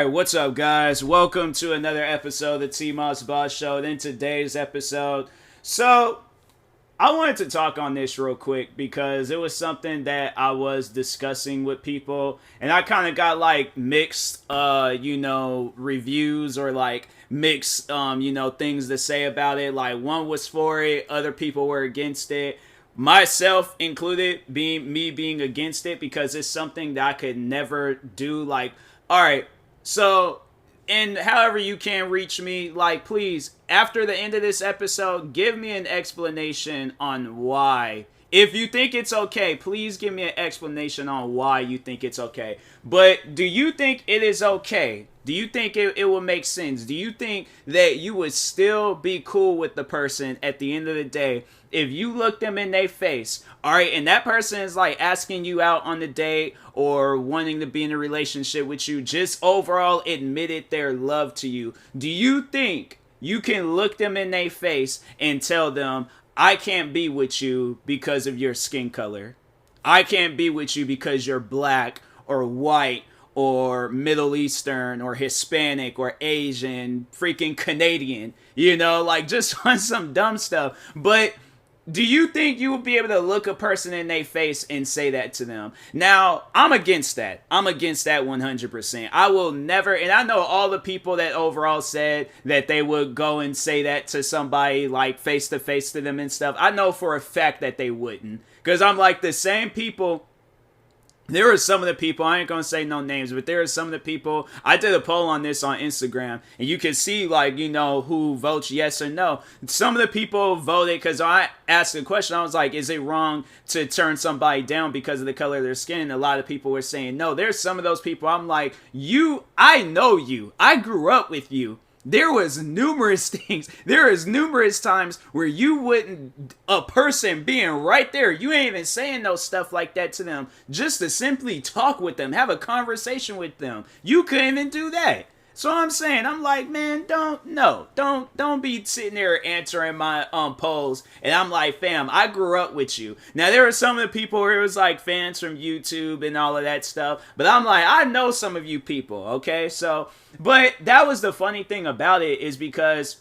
Alright, what's up guys? Welcome to another episode of the TMossBoss Show. And in today's episode, I wanted to talk on this real quick because it was something that I was discussing with people and I kind of got like mixed, reviews or like mixed, things to say about it. Like one was for it, other people were against it. Myself included, being against it because it's something that I could never do. Like, alright, so, and however you can reach me, like, please, after the end of this episode, give me an explanation on why. If you think it's okay, please give me an explanation on why you think it's okay. But do you think it is okay? Do you think it will make sense? Do you think that you would still be cool with the person at the end of the day if you look them in their face, all right, and that person is like asking you out on the date or wanting to be in a relationship with you, just overall admitted their love to you? Do you think you can look them in their face and tell them, I can't be with you because of your skin color. I can't be with you because you're black or white or Middle Eastern or Hispanic or Asian, freaking Canadian, like just on some dumb stuff. But do you think you would be able to look a person in their face and say that to them? Now, I'm against that. I'm against that 100%. I will never, and I know all the people that overall said that they would go and say that to somebody like face to face to them and stuff. I know for a fact that they wouldn't. Because I'm like the same people. There are some of the people, I ain't gonna say no names, but there are some of the people, I did a poll on this on Instagram, and you can see, like, who votes yes or no. Some of the people voted, because I asked a question, I was like, is it wrong to turn somebody down because of the color of their skin? A lot of people were saying no. There's some of those people, I'm like, I know you. I grew up with you. There was numerous things. There is numerous times where you wouldn't, a person being right there, you ain't even saying no stuff like that to them, just to simply talk with them, have a conversation with them. You couldn't even do that. So I'm saying, I'm like, man, don't be sitting there answering my polls. And I'm like, fam, I grew up with you. Now there were some of the people where it was like fans from YouTube and all of that stuff. But I'm like, I know some of you people, okay? So, but that was the funny thing about it, is because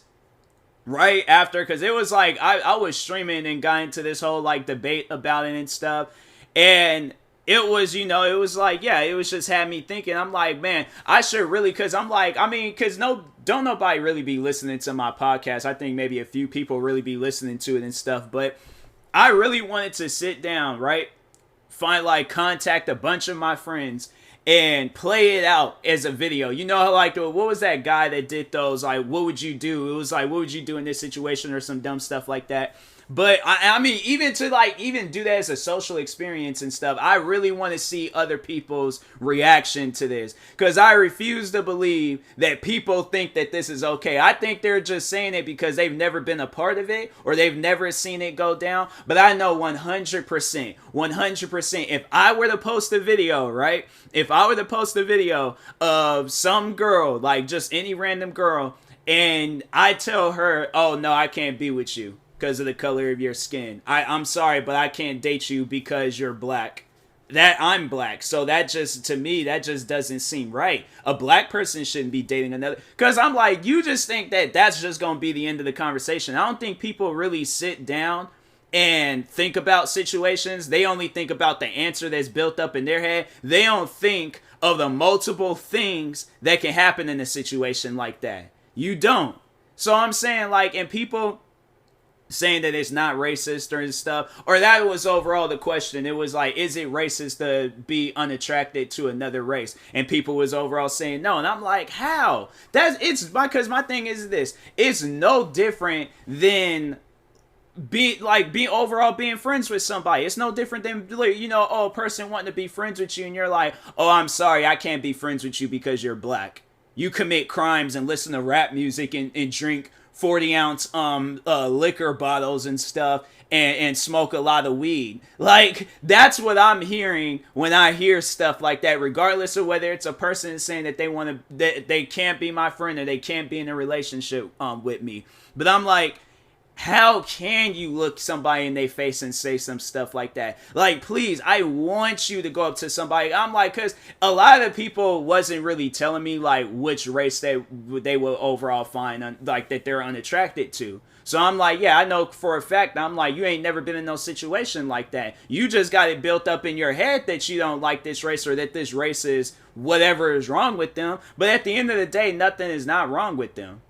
right after, because it was like, I was streaming and got into this whole like debate about it and stuff. And it was, it was like, yeah, it was just had me thinking, I'm like, man, I should really, because I'm like, because don't nobody really be listening to my podcast. I think maybe a few people really be listening to it and stuff, but I really wanted to sit down, right? Contact a bunch of my friends and play it out as a video. Like, what was that guy that did those, like, what would you do? It was like, what would you do in this situation or some dumb stuff like that. But, I mean, even to, like, even do that as a social experience and stuff, I really want to see other people's reaction to this. Because I refuse to believe that people think that this is okay. I think they're just saying it because they've never been a part of it or they've never seen it go down. But I know 100%, if I were to post a video, right? If I were to post a video of some girl, like just any random girl, and I tell her, oh, no, I can't be with you because of the color of your skin. I'm sorry, but I can't date you because you're black. That I'm black. So that just, to me, that just doesn't seem right. A black person shouldn't be dating another. Because I'm like, you just think that that's just going to be the end of the conversation. I don't think people really sit down and think about situations. They only think about the answer that's built up in their head. They don't think of the multiple things that can happen in a situation like that. You don't. So I'm saying, like, and people saying that it's not racist or stuff, or that was overall the question. It was like, is it racist to be unattracted to another race? And people was overall saying no. And I'm like, how? Because my thing is this: it's no different than being friends with somebody. It's no different than, a person wanting to be friends with you and you're like, oh, I'm sorry, I can't be friends with you because you're black. You commit crimes and listen to rap music and drink 40-ounce liquor bottles and stuff and smoke a lot of weed. Like, that's what I'm hearing when I hear stuff like that, regardless of whether it's a person saying that they can't be my friend or they can't be in a relationship with me. But I'm like, How can you look somebody in their face and say some stuff like that? Like, please, I want you to go up to somebody. I'm like, because a lot of people wasn't really telling me like which race they will overall find like that they're unattracted to. So I'm like, yeah, I know for a fact. I'm like, you ain't never been in no situation like that. You just got it built up in your head that you don't like this race or that this race is whatever is wrong with them. But at the end of the day, nothing is not wrong with them.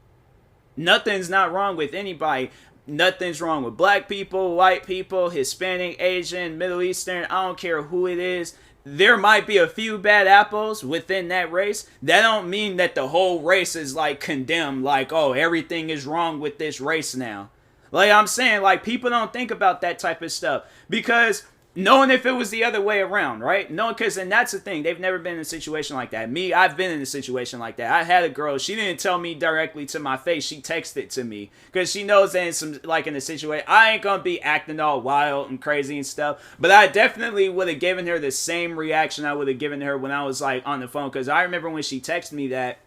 Nothing's not wrong with anybody. Nothing's wrong with black people, white people, Hispanic, Asian, Middle Eastern. I don't care who it is. There might be a few bad apples within that race. That don't mean that the whole race is like condemned. Like, oh, everything is wrong with this race now. Like I'm saying, like people don't think about that type of stuff because knowing if it was the other way around, right? No, because and that's the thing. They've never been in a situation like that. Me, I've been in a situation like that. I had a girl. She didn't tell me directly to my face. She texted to me because she knows that in some like in a situation, I ain't gonna be acting all wild and crazy and stuff. But I definitely would have given her the same reaction I would have given her when I was like on the phone. Because I remember when she texted me that,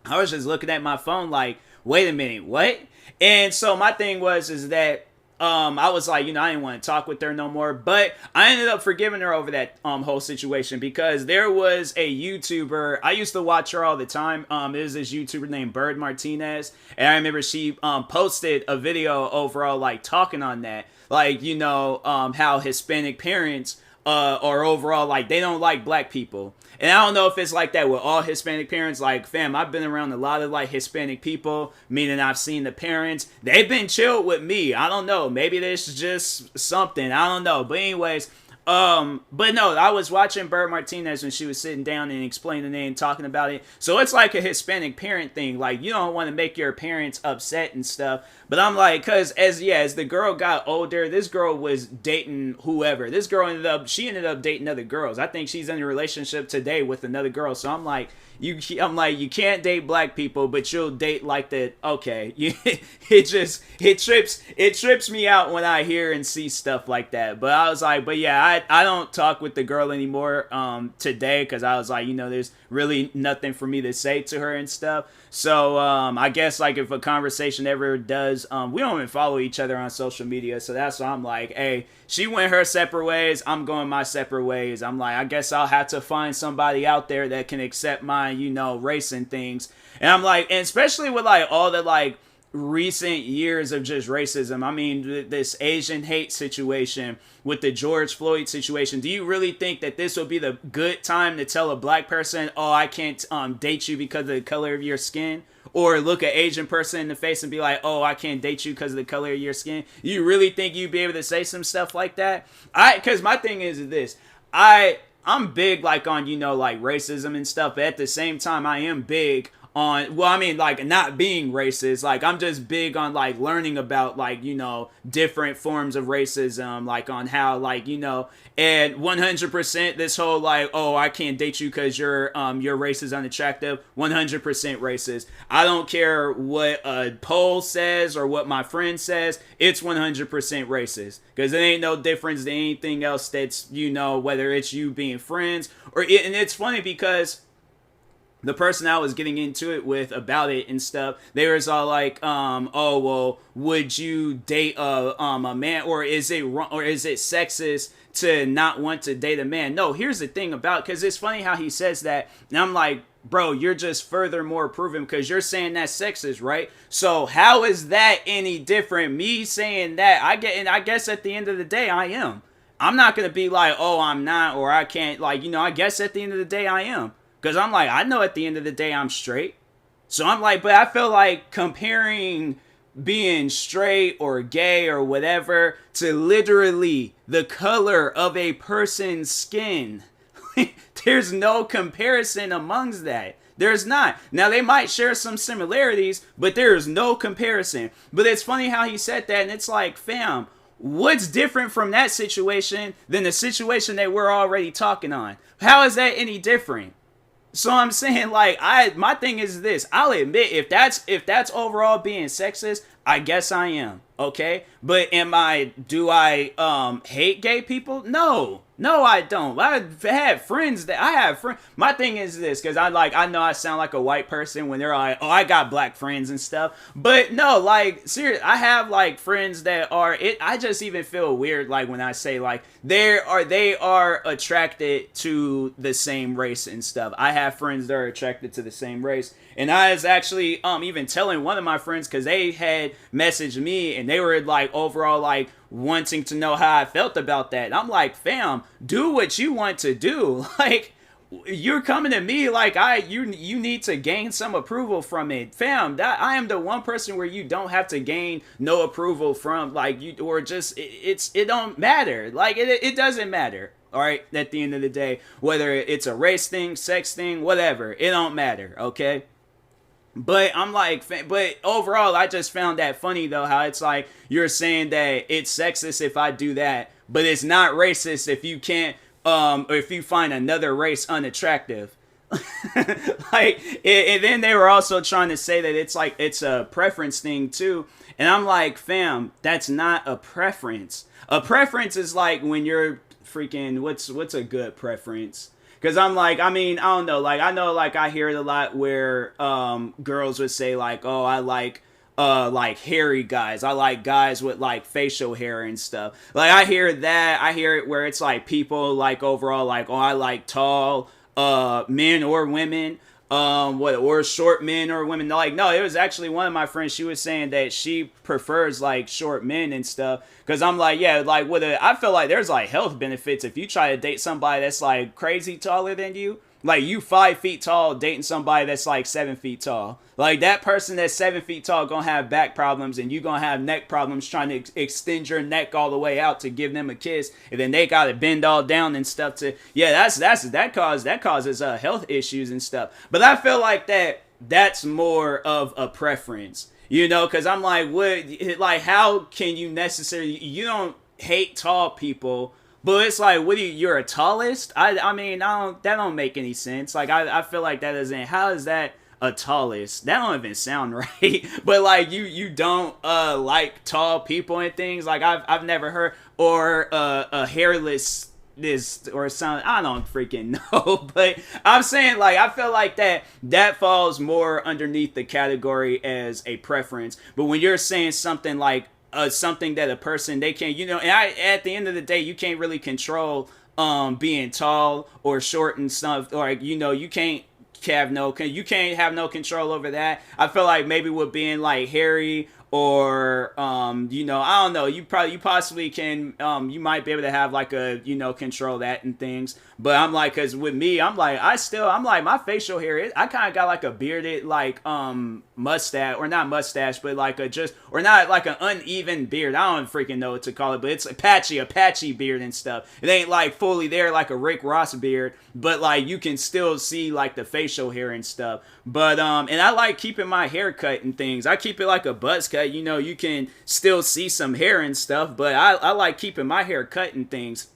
I was just looking at my phone like, wait a minute, what? And so my thing was is that. I was like, you know, I didn't want to talk with her no more, but I ended up forgiving her over that whole situation because there was a YouTuber. I used to watch her all the time. There's this YouTuber named Bird Martinez, and I remember she posted a video overall like talking on that, like you know how Hispanic parents are overall like they don't like black people. And I don't know if it's like that with all Hispanic parents. Like, fam, I've been around a lot of like Hispanic people, meaning I've seen the parents. They've been chilled with me. I don't know. Maybe this is just something. I don't know. But anyways, but no, I was watching Bird Martinez when she was sitting down and explaining it and talking about it. So it's like a Hispanic parent thing. Like, you don't want to make your parents upset and stuff. But I'm like, cause as the girl got older, this girl was dating whoever. This girl ended up dating other girls. I think she's in a relationship today with another girl. So I'm like, you can't date black people, but you'll date like that. Okay, it trips me out when I hear and see stuff like that. But I was like, but yeah, I don't talk with the girl anymore today because I was like, you know, there's really nothing for me to say to her and stuff. So I guess like if a conversation ever does, we don't even follow each other on social media, so that's why I'm like, hey, she went her separate ways, I'm going my separate ways. I'm like, I guess I'll have to find somebody out there that can accept my, you know, race and things. And I'm like, and especially with like all the like recent years of just racism. I mean, this Asian hate situation with the George Floyd situation. Do you really think that this will be the good time to tell a black person, oh, I can't date you because of the color of your skin? Or look an Asian person in the face and be like, oh, I can't date you because of the color of your skin? You really think you'd be able to say some stuff like that? Because my thing is this. I'm big like on, you know, like racism and stuff. But at the same time, I am big on, well, I mean, like not being racist. Like I'm just big on like learning about like, you know, different forms of racism, like on how like, you know, and 100% this whole like, oh, I can't date you because your race is unattractive. 100% racist. I don't care what a poll says or what my friend says. It's 100% racist because there ain't no difference to anything else that's, you know, whether it's you being friends or and it's funny because the person I was getting into it with about it and stuff, they was all like, oh, well, would you date a man, or is it wrong, or is it sexist to not want to date a man? No, here's the thing about, because it's funny how he says that, and I'm like, bro, you're just furthermore proving, because you're saying that's sexist, right? So how is that any different? Me saying that, I guess at the end of the day, I am. I'm not going to be like, oh, I'm not, or I can't, like, you know, I guess at the end of the day, I am. Because I'm like, I know at the end of the day I'm straight. So I'm like, but I feel like comparing being straight or gay or whatever to literally the color of a person's skin. There's no comparison amongst that. There's not. Now, they might share some similarities, but there's no comparison. But it's funny how he said that, and it's like, fam, what's different from that situation than the situation that we're already talking on? How is that any different? So I'm saying, like, my thing is this. I'll admit, if that's overall being sexist, I guess I am. Okay. But do I hate gay people? No. No, I don't. I've had friends that I have friends. My thing is this, because I know I sound like a white person when they're like, oh, I got black friends and stuff. But no, like, seriously, I have like friends that are it. I just even feel weird like when I say like they are attracted to the same race and stuff. I have friends that are attracted to the same race. And I was actually even telling one of my friends, because they had messaged me and they were like overall like wanting to know how I felt about that. And I'm like, fam, do what you want to do. Like, you're coming to me like you need to gain some approval from it, fam. That I am the one person where you don't have to gain no approval from, like, you, or just it don't matter. Like it doesn't matter. All right, at the end of the day, whether it's a race thing, sex thing, whatever, it don't matter. Okay. But I'm like, but overall, I just found that funny though, how it's like you're saying that it's sexist if I do that, but it's not racist if you can't, or if you find another race unattractive. Like, and then they were also trying to say that it's like it's a preference thing too, and I'm like, fam, that's not a preference. A preference is like when you're freaking what's a good preference? Because I'm like, I mean, I don't know. Like, I know, like, I hear it a lot where girls would say, like, oh, I like hairy guys. I like guys with, like, facial hair and stuff. Like, I hear that. I hear it where it's, like, people, like, overall, like, oh, I like tall men or women. Or short men or women. Like, no, it was actually one of my friends. She was saying that she prefers like short men and stuff. Cause I'm like, yeah, like I feel like there's like health benefits if you try to date somebody that's like crazy taller than you. Like, you 5 feet tall dating somebody that's like 7 feet tall. Like, that person that's 7 feet tall gonna have back problems, and you gonna have neck problems trying to extend your neck all the way out to give them a kiss, and then they gotta bend all down and stuff to, yeah, that causes health issues and stuff. But I feel like that's more of a preference, you know, because I'm like, how can you necessarily, you don't hate tall people. But it's like, you're a tallest? I mean, that don't make any sense. Like, I feel like that doesn't, how is that a tallest? That don't even sound right. But like, you don't, like tall people and things. Like, I've never heard, or, a hairless, this, or something. I don't freaking know. But I'm saying, like, I feel like that falls more underneath the category as a preference. But when you're saying something like, something that a person, they can't, you know, and at the end of the day, you can't really control being tall or short and stuff, or, you know, you can't have no control over that. I feel like maybe with being like hairy, or you know, I don't know, you possibly can, you might be able to have like a, you know, control that and things. But I'm like, because with me, I'm like, I'm like, my facial hair, I kind of got like a bearded, like, mustache, or not mustache, but like or not like an uneven beard. I don't freaking know what to call it, but it's a patchy beard and stuff. It ain't like fully there like a Rick Ross beard, but like you can still see like the facial hair and stuff. But and I like keeping my hair cut and things. I keep it like a buzz cut, you know, you can still see some hair and stuff, but I like keeping my hair cut and things.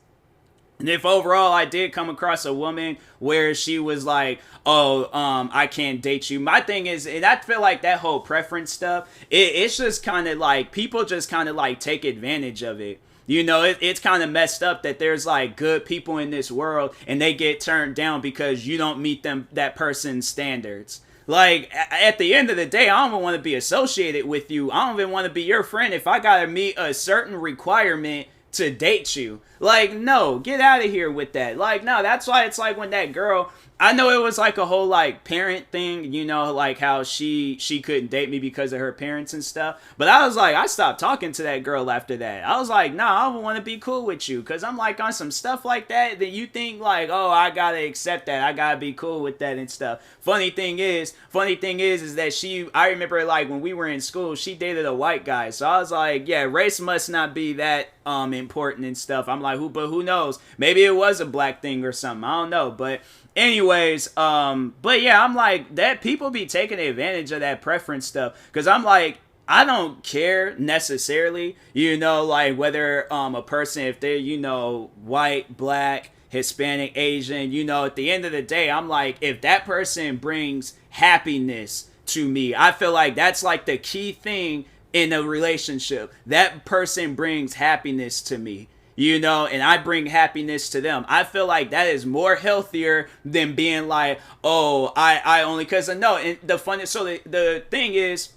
And if overall I did come across a woman where she was like, oh, I can't date you, my thing is, and I feel like that whole preference stuff, it's just kind of like, people just kind of like take advantage of it. You know, it's kind of messed up that there's like good people in this world and they get turned down because you don't meet that person's standards. Like, at the end of the day, I don't even want to be associated with you. I don't even want to be your friend if I gotta meet a certain requirement to date you. Like, no, get out of here with that. Like, no, that's why it's like when that girl, I know it was like a whole like parent thing, you know, like how she couldn't date me because of her parents and stuff. But I was like, I stopped talking to that girl after that. I was like, nah, I don't want to be cool with you, because I'm like on some stuff like that you think like, oh, I gotta accept that, I gotta be cool with that and stuff. Funny thing is that I remember like when we were in school, she dated a white guy. So I was like, yeah, race must not be that important and stuff. I'm like, who knows? Maybe it was a black thing or something. I don't know. But anyways, but yeah, I'm like, that people be taking advantage of that preference stuff, because I'm like, I don't care necessarily, you know, like whether a person, if they're, you know, white, black, Hispanic, Asian, you know, at the end of the day, I'm like, if that person brings happiness to me, I feel like that's like the key thing in a relationship. That person brings happiness to me, and I bring happiness to them. I feel like that is more healthier than being like, oh, I only, because I know. And the funny, so the thing is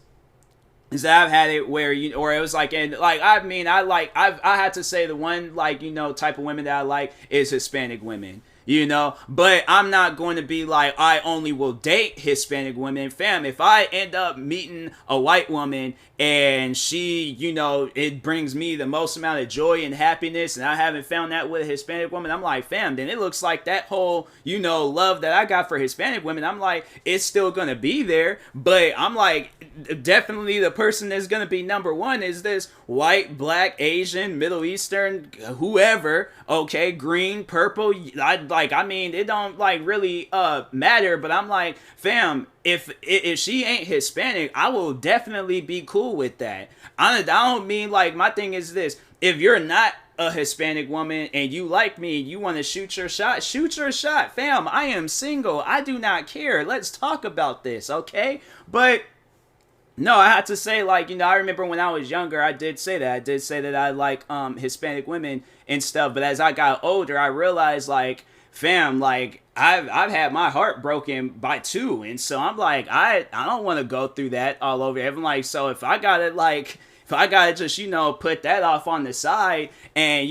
that I've had it where, or it was like, and like, I mean, I had to say the one, like, type of women that I like is Hispanic women. But I'm not going to be like, I only will date Hispanic women. Fam, if I end up meeting a white woman and she, it brings me the most amount of joy and happiness, and I haven't found that with a Hispanic woman, I'm like, fam, then it looks like that whole, love that I got for Hispanic women, I'm like, it's still going to be there. But I'm like, definitely the person that's going to be number one is this white, black, Asian, Middle Eastern, whoever, okay, green, purple, I mean, it don't like really matter, but I'm like, fam, if she ain't Hispanic, I will definitely be cool with that. I don't mean, like, my thing is this: if you're not a Hispanic woman and you like me, you want to shoot your shot, fam. I am single. I do not care. Let's talk about this, okay? But no, I had to say, like, I remember when I was younger, I did say that I like Hispanic women and stuff. But as I got older, I realized, like, fam, like, I've had my heart broken by two, and so I'm like, I don't want to go through that all over. I'm like, so if I gotta just, put that off on the side and,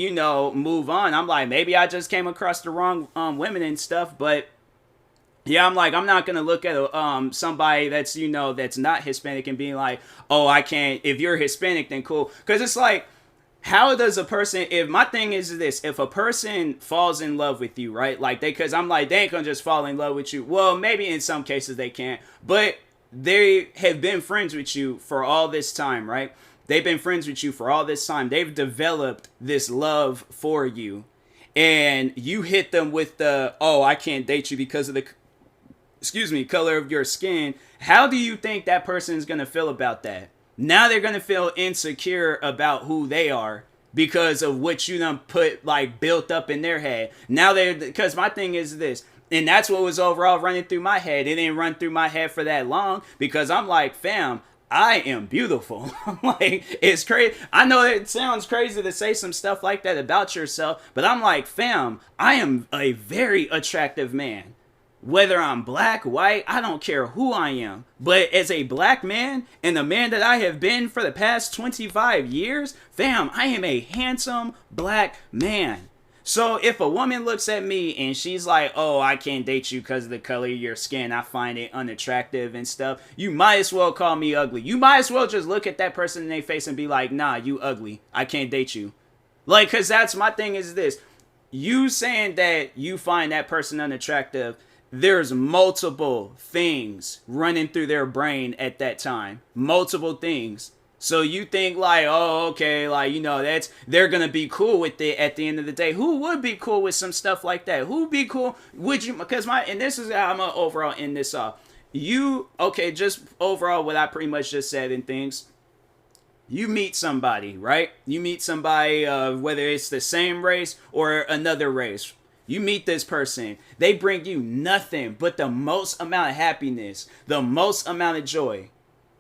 move on, I'm like, maybe I just came across the wrong women and stuff. But yeah, I'm like, I'm not gonna look at somebody that's, that's not Hispanic and being like, oh, I can't, if you're Hispanic, then cool. Because it's like, how does a person, if my thing is this, if a person falls in love with you, right? Like, because I'm like, they ain't gonna just fall in love with you. Well, maybe in some cases they can't, but they have been friends with you for all this time, right? They've been friends with you for all this time. They've developed this love for you. And you hit them with the, oh, I can't date you because of the, color of your skin. How do you think that person is gonna feel about that? Now they're going to feel insecure about who they are because of what you done put, like, built up in their head. Now because my thing is this, and that's what was overall running through my head. It didn't run through my head for that long because I'm like, fam, I am beautiful. I'm like, it's crazy. I know it sounds crazy to say some stuff like that about yourself, but I'm like, fam, I am a very attractive man. Whether I'm black, white, I don't care who I am. But as a black man, and the man that I have been for the past 25 years, fam, I am a handsome black man. So if a woman looks at me and she's like, oh, I can't date you because of the color of your skin, I find it unattractive and stuff, you might as well call me ugly. You might as well just look at that person in their face and be like, nah, you ugly. I can't date you. Like, because that's my thing is this. You saying that you find that person unattractive, there's multiple things running through their brain at that time. Multiple things. So you think like, oh, okay, like, they're going to be cool with it at the end of the day. Who would be cool with some stuff like that? Who'd be cool? Would you, because and this is how I'm going to overall end this off. Just overall what I pretty much just said in things. You meet somebody, right? You meet somebody, whether it's the same race or another race. You meet this person, they bring you nothing but the most amount of happiness, the most amount of joy.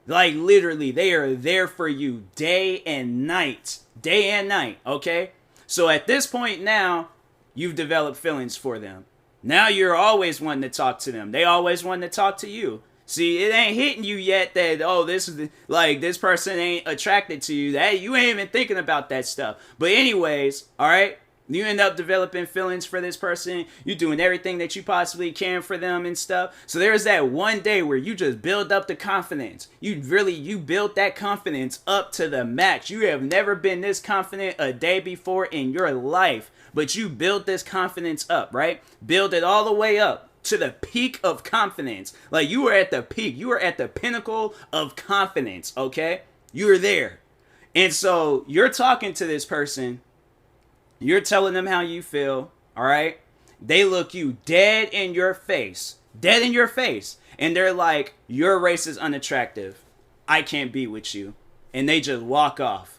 Like, literally, they are there for you day and night, okay? So at this point now, you've developed feelings for them. Now you're always wanting to talk to them. They always want to talk to you. See, it ain't hitting you yet that, oh, this person ain't attracted to you. That you ain't even thinking about that stuff. But anyways, all right? You end up developing feelings for this person. You're doing everything that you possibly can for them and stuff. So there's that one day where you just build up the confidence. You build that confidence up to the max. You have never been this confident a day before in your life. But you build this confidence up, right? Build it all the way up to the peak of confidence. Like, you were at the peak. You were at the pinnacle of confidence, okay? You were there. And so you're talking to this person. You're telling them how you feel, all right? They look you dead in your face. And they're like, your race is unattractive. I can't be with you. And they just walk off.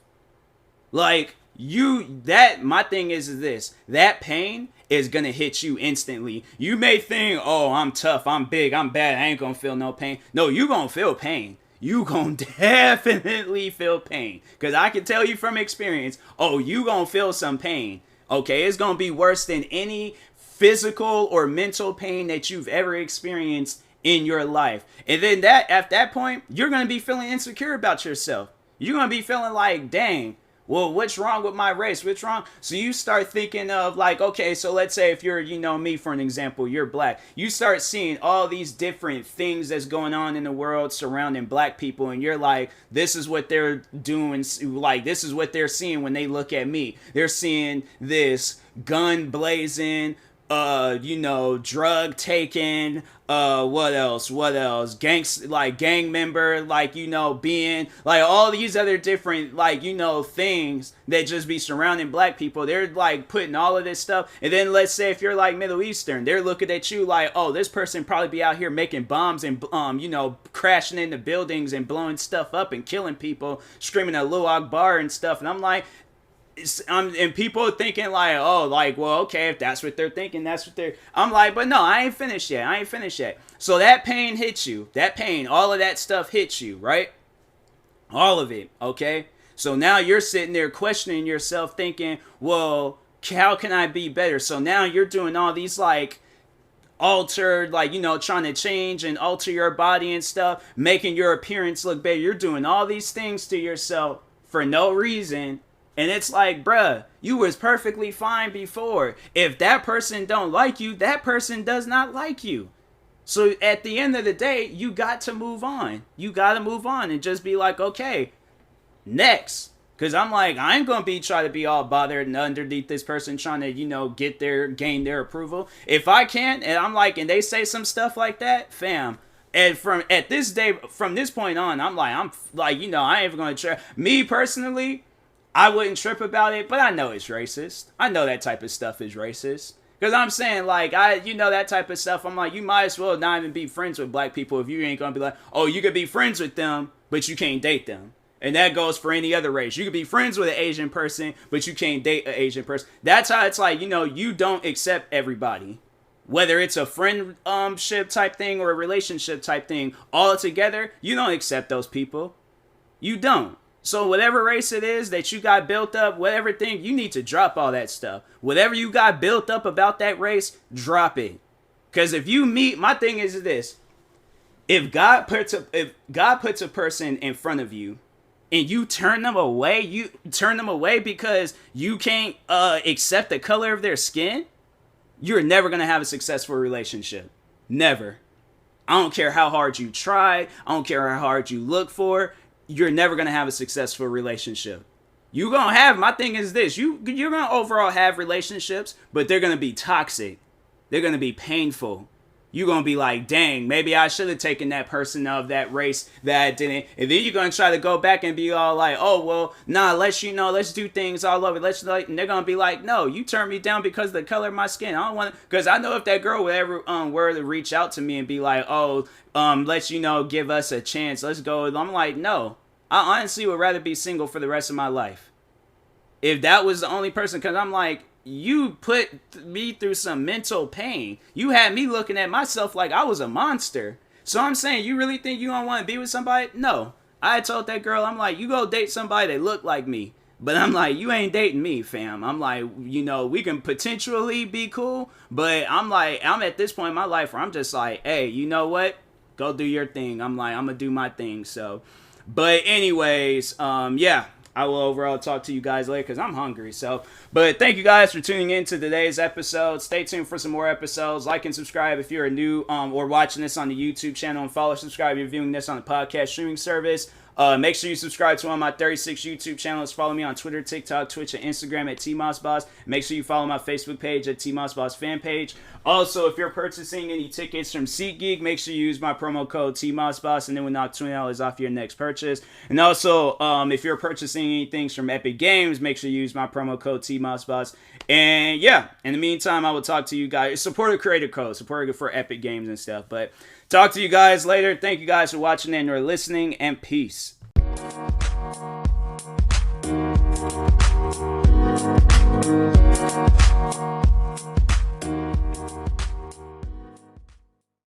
Like, my thing is this. That pain is going to hit you instantly. You may think, oh, I'm tough, I'm big, I'm bad, I ain't going to feel no pain. No, you're going to feel pain. you gonna definitely feel pain. Because I can tell you from experience, oh, you gonna feel some pain. Okay, it's gonna be worse than any physical or mental pain that you've ever experienced in your life. And then at that point, you're gonna be feeling insecure about yourself. You're gonna be feeling like, dang, well, what's wrong with my race? What's wrong? So you start thinking of like, okay, so let's say if you're, me for an example, you're black. You start seeing all these different things that's going on in the world surrounding black people. And you're like, this is what they're doing. Like, this is what they're seeing when they look at me. They're seeing this gun blazing, drug taking, what else? Gang member, being, like, all these other different, things that just be surrounding black people. They're, putting all of this stuff, and then let's say if you're, Middle Eastern, they're looking at you like, oh, this person probably be out here making bombs and, crashing into buildings and blowing stuff up and killing people, screaming Allahu Akbar and stuff, and I'm like, and people thinking like, oh, well, okay, if that's what they're thinking, that's what they're, I'm like, but no, I ain't finished yet. So that pain hits you. That pain, all of that stuff hits you, right? All of it, okay? So now you're sitting there questioning yourself, thinking, well, how can I be better? So now you're doing all these, altered, trying to change and alter your body and stuff, making your appearance look better. You're doing all these things to yourself for no reason. And it's like, bruh, you was perfectly fine before. If that person don't like you, that person does not like you. So at the end of the day, you got to move on. You got to move on and just be like, okay, next. Because I'm like, I ain't going to be trying to be all bothered and underneath this person trying to, gain their approval. If I can, and I'm like, and they say some stuff like that, fam. And from this point on, I ain't even going to try. Me personally, I wouldn't trip about it, but I know it's racist. I know that type of stuff is racist. Because I'm saying, that type of stuff, I'm like, you might as well not even be friends with black people if you ain't going to be like, oh, you could be friends with them, but you can't date them. And that goes for any other race. You could be friends with an Asian person, but you can't date an Asian person. That's how it's like, you don't accept everybody. Whether it's a friendship type thing or a relationship type thing, all together, you don't accept those people. You don't. So whatever race it is that you got built up, whatever thing, you need to drop all that stuff. Whatever you got built up about that race, drop it. Because if you meet, my thing is this. If God puts a person in front of you and you turn them away because you can't accept the color of their skin, you're never going to have a successful relationship. Never. I don't care how hard you try. I don't care how hard you look for. You're never going to have a successful relationship. You're going to have, my thing is this, you're going to overall have relationships, but they're going to be toxic. They're going to be painful. You're going to be like, dang, maybe I should have taken that person of that race that I didn't. And then you're going to try to go back and be all like, oh, well, nah, let's do things all over. And they're going to be like, no, you turned me down because of the color of my skin. I don't want to, because I know if that girl would ever were to reach out to me and be like, oh, let's, give us a chance. Let's go. I'm like, no, I honestly would rather be single for the rest of my life. If that was the only person, because I'm like, you put me through some mental pain. You had me looking at myself like I was a monster. So I'm saying, you really think you don't want to be with somebody? No. I told that girl, I'm like, you go date somebody that look like me. But I'm like, you ain't dating me, fam. I'm like, we can potentially be cool. But I'm like, I'm at this point in my life where I'm just like, hey, you know what? Go do your thing. I'm like, I'm going to do my thing. So, but anyways, yeah. I will overall talk to you guys later because I'm hungry. So, but thank you guys for tuning in to today's episode. Stay tuned for some more episodes. Like and subscribe if you're new or watching this on the YouTube channel, and follow, subscribe if you're viewing this on the podcast streaming service. Make sure you subscribe to one of my 36 YouTube channels. Follow me on Twitter, TikTok, Twitch, and Instagram at TMossBoss. Make sure you follow my Facebook page at TMossBoss fan page. Also, if you're purchasing any tickets from SeatGeek, make sure you use my promo code TMossBoss, and then we'll knock $20 off your next purchase. And also, if you're purchasing anything from Epic Games, make sure you use my promo code TMossBoss. And yeah, in the meantime, I will talk to you guys. Support a creator code. Support it for Epic Games and stuff. But talk to you guys later. Thank you guys for watching and or listening, and peace.